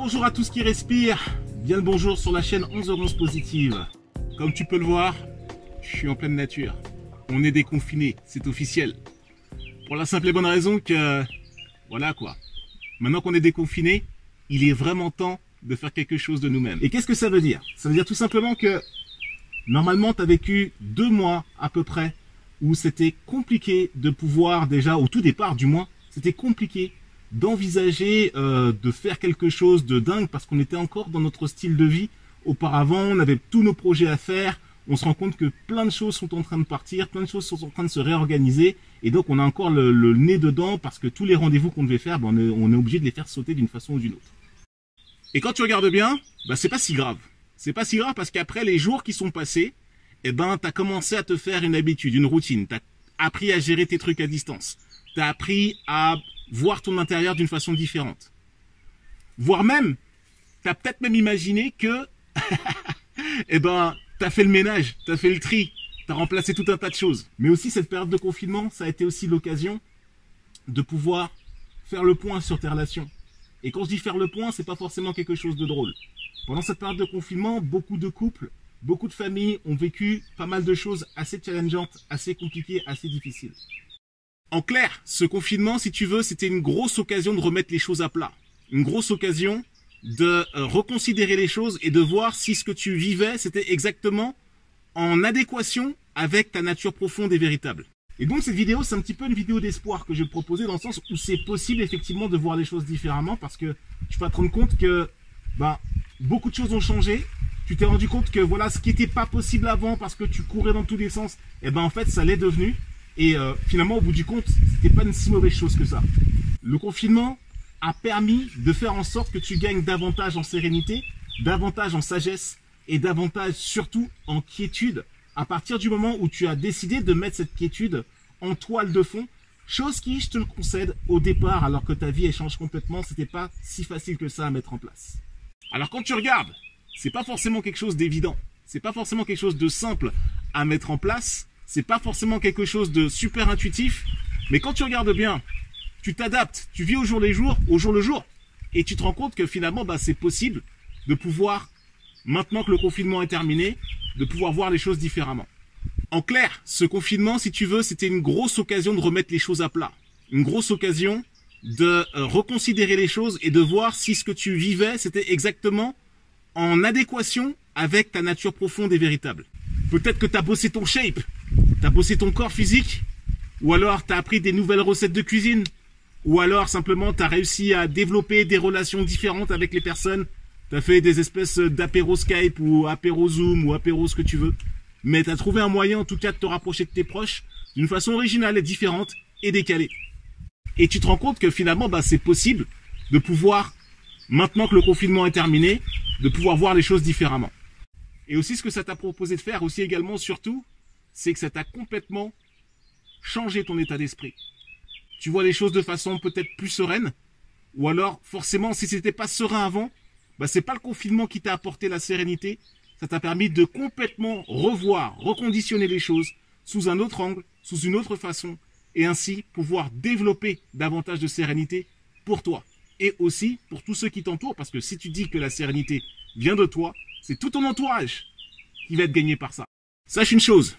Bonjour à tous qui respirent, bien le bonjour sur la chaîne 11h11 Positive. Comme tu peux le voir, je suis en pleine nature. On est déconfiné, c'est officiel. Pour la simple et bonne raison que, voilà quoi. Maintenant qu'on est déconfiné, il est vraiment temps de faire quelque chose de nous-mêmes. Et qu'est-ce que ça veut dire? Ça veut dire tout simplement que, normalement, tu as vécu 2 mois à peu près, où c'était compliqué de pouvoir déjà, au tout départ du moins, c'était compliqué d'envisager de faire quelque chose de dingue parce qu'on était encore dans notre style de vie. Auparavant, on avait tous nos projets à faire. On se rend compte que plein de choses sont en train de partir, plein de choses sont en train de se réorganiser. Et donc, on a encore le nez dedans parce que tous les rendez-vous qu'on devait faire, on est obligé de les faire sauter d'une façon ou d'une autre. Et quand tu regardes bien, c'est pas si grave. C'est pas si grave parce qu'après les jours qui sont passés, t'as commencé à te faire une habitude, une routine. T'as appris à gérer tes trucs à distance. T'as appris à voir ton intérieur d'une façon différente. Voire même, t'as peut-être même imaginé que, t'as fait le ménage, t'as fait le tri, t'as remplacé tout un tas de choses. Mais aussi, cette période de confinement, ça a été aussi l'occasion de pouvoir faire le point sur tes relations. Et quand je dis faire le point, c'est pas forcément quelque chose de drôle. Pendant cette période de confinement, beaucoup de couples, beaucoup de familles ont vécu pas mal de choses assez challengeantes, assez compliquées, assez difficiles. En clair, ce confinement, si tu veux, c'était une grosse occasion de remettre les choses à plat. Une grosse occasion de reconsidérer les choses et de voir si ce que tu vivais, c'était exactement en adéquation avec ta nature profonde et véritable. Et donc cette vidéo, c'est un petit peu une vidéo d'espoir que je vais te proposer dans le sens où c'est possible effectivement de voir les choses différemment parce que tu vas te rendre compte que beaucoup de choses ont changé. Tu t'es rendu compte que voilà, ce qui n'était pas possible avant parce que tu courais dans tous les sens, en fait, ça l'est devenu. Et finalement, au bout du compte, c'était pas une si mauvaise chose que ça. Le confinement a permis de faire en sorte que tu gagnes davantage en sérénité, davantage en sagesse et davantage surtout en quiétude à partir du moment où tu as décidé de mettre cette quiétude en toile de fond, chose qui, je te le concède, au départ, alors que ta vie elle change complètement, c'était pas si facile que ça à mettre en place. Alors quand tu regardes, c'est pas forcément quelque chose d'évident, c'est pas forcément quelque chose de simple à mettre en place, c'est pas forcément quelque chose de super intuitif, mais quand tu regardes bien, tu t'adaptes, tu vis au jour le jour, et tu te rends compte que finalement, c'est possible de pouvoir, maintenant que le confinement est terminé, de pouvoir voir les choses différemment. En clair, ce confinement, si tu veux, c'était une grosse occasion de remettre les choses à plat. Une grosse occasion de reconsidérer les choses et de voir si ce que tu vivais, c'était exactement en adéquation avec ta nature profonde et véritable. Peut-être que tu as bossé ton shape, tu as bossé ton corps physique, ou alors tu as appris des nouvelles recettes de cuisine, ou alors simplement tu as réussi à développer des relations différentes avec les personnes, tu as fait des espèces d'apéro Skype, ou apéro Zoom, ou apéro ce que tu veux, mais tu as trouvé un moyen en tout cas de te rapprocher de tes proches d'une façon originale et différente et décalée. Et tu te rends compte que finalement c'est possible de pouvoir, maintenant que le confinement est terminé, de pouvoir voir les choses différemment. Et aussi ce que ça t'a proposé de faire aussi également surtout, c'est que ça t'a complètement changé ton état d'esprit. Tu vois les choses de façon peut-être plus sereine, ou alors forcément si c'était pas serein avant, c'est pas le confinement qui t'a apporté la sérénité, ça t'a permis de complètement revoir, reconditionner les choses sous un autre angle, sous une autre façon, et ainsi pouvoir développer davantage de sérénité pour toi. Et aussi pour tous ceux qui t'entourent, parce que si tu dis que la sérénité vient de toi, c'est tout ton entourage qui va être gagné par ça. Sache une chose,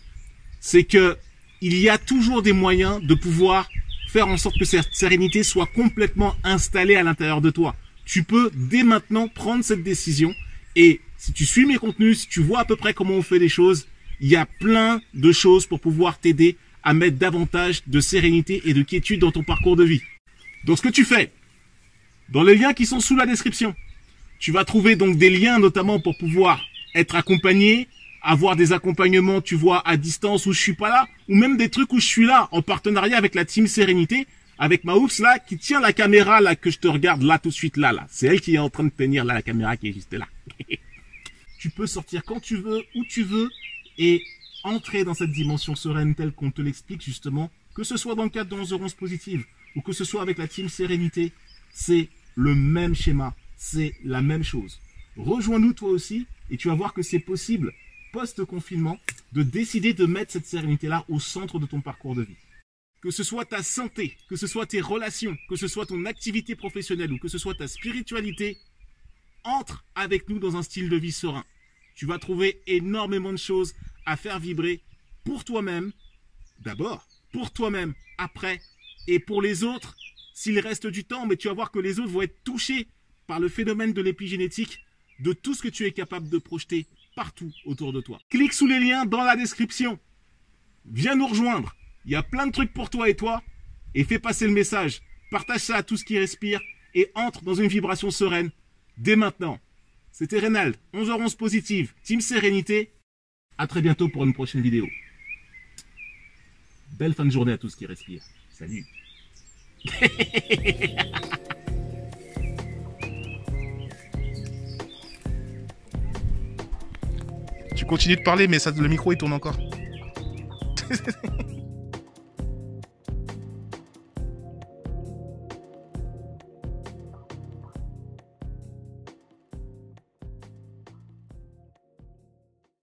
c'est que il y a toujours des moyens de pouvoir faire en sorte que cette sérénité soit complètement installée à l'intérieur de toi. Tu peux dès maintenant prendre cette décision et si tu suis mes contenus, si tu vois à peu près comment on fait les choses, il y a plein de choses pour pouvoir t'aider à mettre davantage de sérénité et de quiétude dans ton parcours de vie. Donc ce que tu fais, dans les liens qui sont sous la description, tu vas trouver donc des liens notamment pour pouvoir être accompagné, avoir des accompagnements, tu vois, à distance où je suis pas là, ou même des trucs où je suis là en partenariat avec la team Sérénité, avec ma oufs là, qui tient la caméra là que je te regarde là tout de suite là. C'est elle qui est en train de tenir là la caméra qui est juste là. Tu peux sortir quand tu veux, où tu veux, et entrer dans cette dimension sereine telle qu'on te l'explique justement, que ce soit dans le cadre de 11h11 Positive, ou que ce soit avec la team Sérénité, c'est le même schéma, c'est la même chose. Rejoins-nous toi aussi, et tu vas voir que c'est possible, post-confinement, de décider de mettre cette sérénité-là au centre de ton parcours de vie. Que ce soit ta santé, que ce soit tes relations, que ce soit ton activité professionnelle ou que ce soit ta spiritualité, entre avec nous dans un style de vie serein. Tu vas trouver énormément de choses à faire vibrer pour toi-même, d'abord, pour toi-même, après, et pour les autres, s'il reste du temps, mais tu vas voir que les autres vont être touchés par le phénomène de l'épigénétique, de tout ce que tu es capable de projeter partout autour de toi. Clique sous les liens dans la description. Viens nous rejoindre. Il y a plein de trucs pour toi et fais passer le message. Partage ça à tous qui respirent et entre dans une vibration sereine dès maintenant. C'était Reynald, 11h11 positive, Team Sérénité. À très bientôt pour une prochaine vidéo. Belle fin de journée à tous qui respirent. Salut. Tu continues de parler, mais ça, le micro il tourne encore.